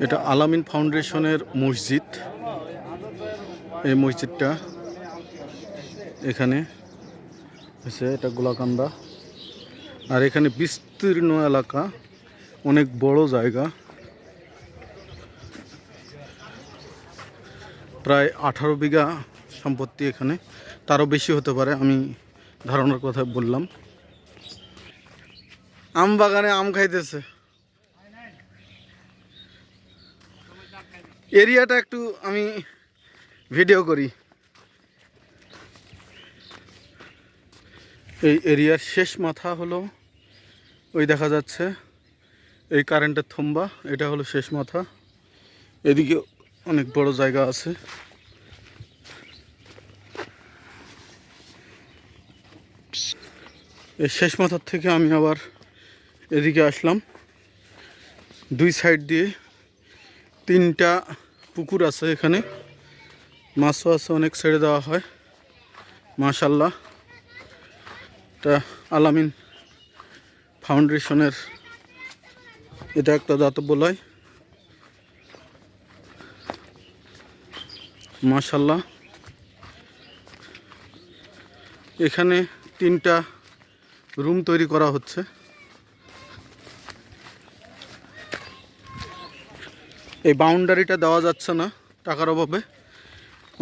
এটা আলামিন ফাউন্ডেশনের মসজিদ। এই মসজিদটা এখানে আছে, এটা গোলাকান্দা। আর এখানে বিস্তীর্ণ এলাকা, অনেক বড় জায়গা, প্রায় 18 বিঘা সম্পত্তি এখানে, তারও বেশি হতে পারে, আমি ধারণার কথা বললাম। আম বাগানে আম খাইতেছে। এরিয়াটা একটু আমি ভিডিও করি। এই এরিয়ার শেষ মাথা হলো ওই দেখা যাচ্ছে, এই কারেন্টের থম্বা, এটা হলো শেষ মাথা। এদিকে অনেক বড় জায়গা আছে। এই শেষ মাথার থেকে আমি আবার এদিকে আসলাম। দুই সাইড দিয়ে 3টা পুকুর আছে এখানে, মাছও আছে, অনেক ছেড়ে দেওয়া হয় মাশাল্লাহ। এটা আলামিন ফাউন্ডেশনের, এটা একটা দাতব্যলয় মাশাল্লাহ। এখানে 3টা রুম তৈরি করা হচ্ছে। এই বাউন্ডারিটা দেওয়া যাচ্ছে না টাকার অভাবে,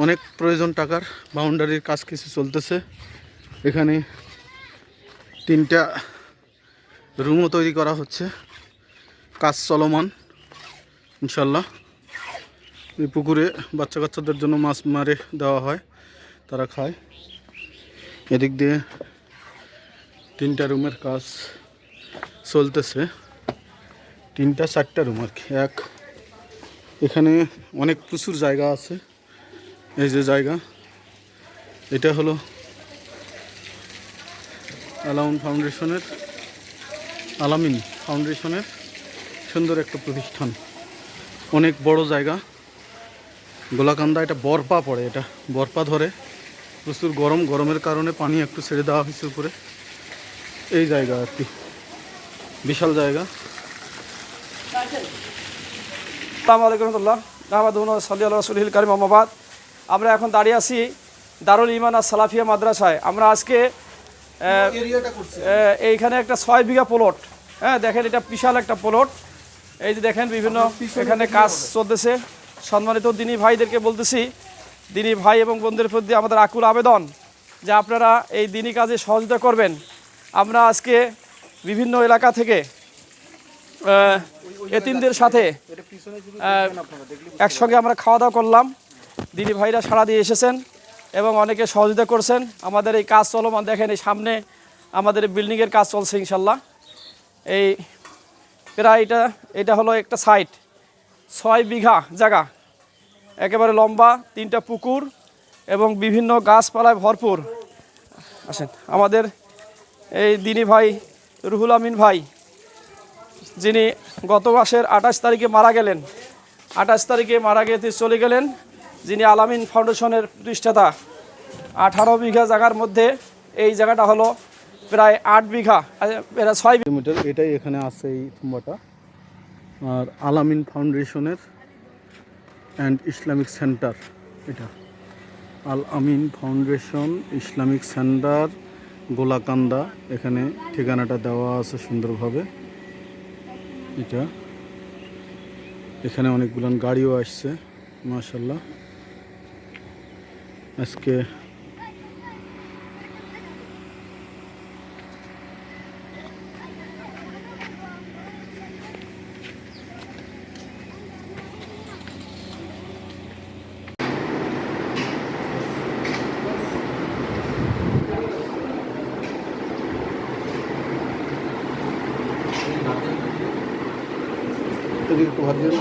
অনেক প্রয়োজন টাকার। বাউন্ডারির কাজ কিছু চলতেছে, এখানে 3টা রুমও তৈরি করা হচ্ছে, কাজ চলমান ইনশাল্লাহ। এই পুকুরে বাচ্চা কাচ্চাদের জন্য মাছ মারে দেওয়া হয়, তারা খায়। এদিক দিয়ে 3টা রুমের কাজ চলতেছে, 3টা 4টা রুম আর কি। এখানে অনেক প্রচুর জায়গা আছে। এই যে জায়গা, এটা হলো আলামিন ফাউন্ডেশনের সুন্দর একটা প্রতিষ্ঠান, অনেক বড় জায়গা। গোলাকান্দা, এটা বরপা পড়ে, এটা বরপা ধরে, প্রচুর গরমের কারণে পানি একটু ছেড়ে দেওয়া হয়েছে উপরে। এই জায়গা আর কি, বিশাল জায়গা। আসসালামু আলাইকুম রহমতুল্লাহ। সাল্লাল্লাহু কারিম আহমাবাদ। আমরা এখন দাঁড়িয়ে আছি দারুল ইমান আর সালাফিয়া মাদ্রাসায়। আমরা আজকে এইখানে একটা 6 বিঘা প্লট, হ্যাঁ দেখেন, এটা বিশাল একটা প্লট। এই যে দেখেন বিভিন্ন এখানে কাজ চলতেছে। সম্মানিত দিনী ভাইদেরকে বলতেছি, দিনী ভাই এবং বোনদের প্রতি আমাদের আকুল আবেদন যে আপনারা এই দিনী কাজে সহযোগিতা করবেন। আমরা আজকে বিভিন্ন এলাকা থেকে এতিমদের সাথে একসঙ্গে আমরা খাওয়া দাওয়া করলাম। দিনী ভাইরা সাড়া দিয়ে এসেছেন এবং অনেকে সহযোগিতা করছেন। আমাদের এই কাজ চলমান, দেখেন এই সামনে আমাদের বিল্ডিংয়ের কাজ চলছে ইনশাল্লাহ। এই প্রায় এটা হলো একটা সাইট, 6 বিঘা জায়গা, একেবারে লম্বা, 3টা পুকুর এবং বিভিন্ন গাছপালায় ভরপুর। আসেন, আমাদের এই দিনী ভাই রুহুল আমিন ভাই, যিনি গত মাসের 28 তারিখে মারা গেলেন, 28 তারিখে মারা গিয়ে চলে গেলেন, যিনি আলামিন ফাউন্ডেশনের প্রতিষ্ঠাতা। 18 বিঘা জায়গার মধ্যে এই জায়গাটা হলো প্রায় 8 বিঘা, প্রায় 6 কিলোমিটার। এটাই এখানে আছে এই থুম্বাটা। আর আলামিন ফাউন্ডেশনের অ্যান্ড ইসলামিক সেন্টার, এটা আল আমিন ফাউন্ডেশন ইসলামিক সেন্টার গোলাকান্দা, এখানে ঠিকানাটা দেওয়া আছে সুন্দরভাবে। এটা এখানে অনেকগুলো গাড়িও আসছে মাশাল্লাহ। আজকে একটু ভাত দিয়ে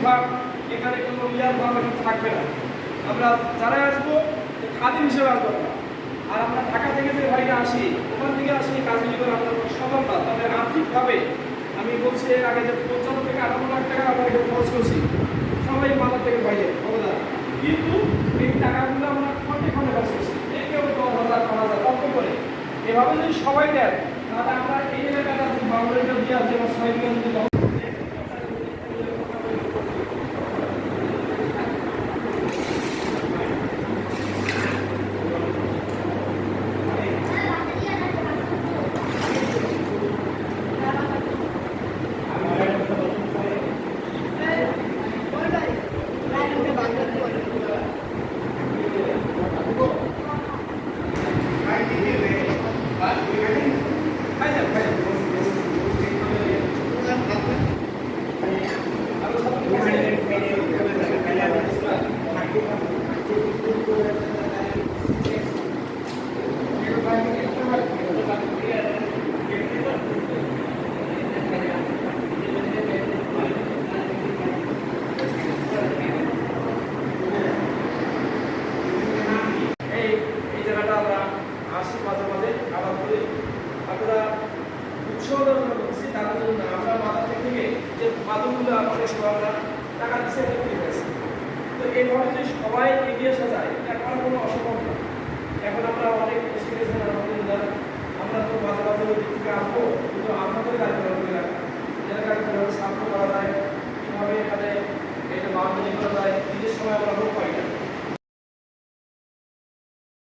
ভাগ, এখানে কোনো ইয়ার ভাগ থাকবে না। আমরা যারাই আসবো খাদিম হিসেবে আসবো না। আর আমরা ঢাকা থেকে যে ভাইরা আসি, ওখান থেকে আসি কাজগুলি করে আমরা সম্ভব না। তবে আর্থিকভাবে আমি বলছি এর আগে যে 55 থেকে 58 লাখ টাকা আমরা এখানে খরচ করছি, সবাই মাথার থেকে বাইরে অবদান। কিন্তু এই টাকাগুলো আমরা খন্ডে খন্ডে খরচ করছি, এই কেউ 10,000 5,000 কত করে। এভাবে যদি সবাই দেয় তাহলে আমরা এই এলাকাটা বাউন্ডারিটা দিয়ে আসছি আমার 6 বিঘা যদি এই জায়গাটা আমরা আসি মাঝে মাঝে আবার করি। আমরা উৎসাহ করছি তার জন্য আমরা মাথা থেকে যে মাদুরগুলো আমাদের আমরা টাকা দিচ্ছে এটা ঠিক আছে। তো এইভাবে যদি সবাই এগিয়ে আসা যায়, এটা করা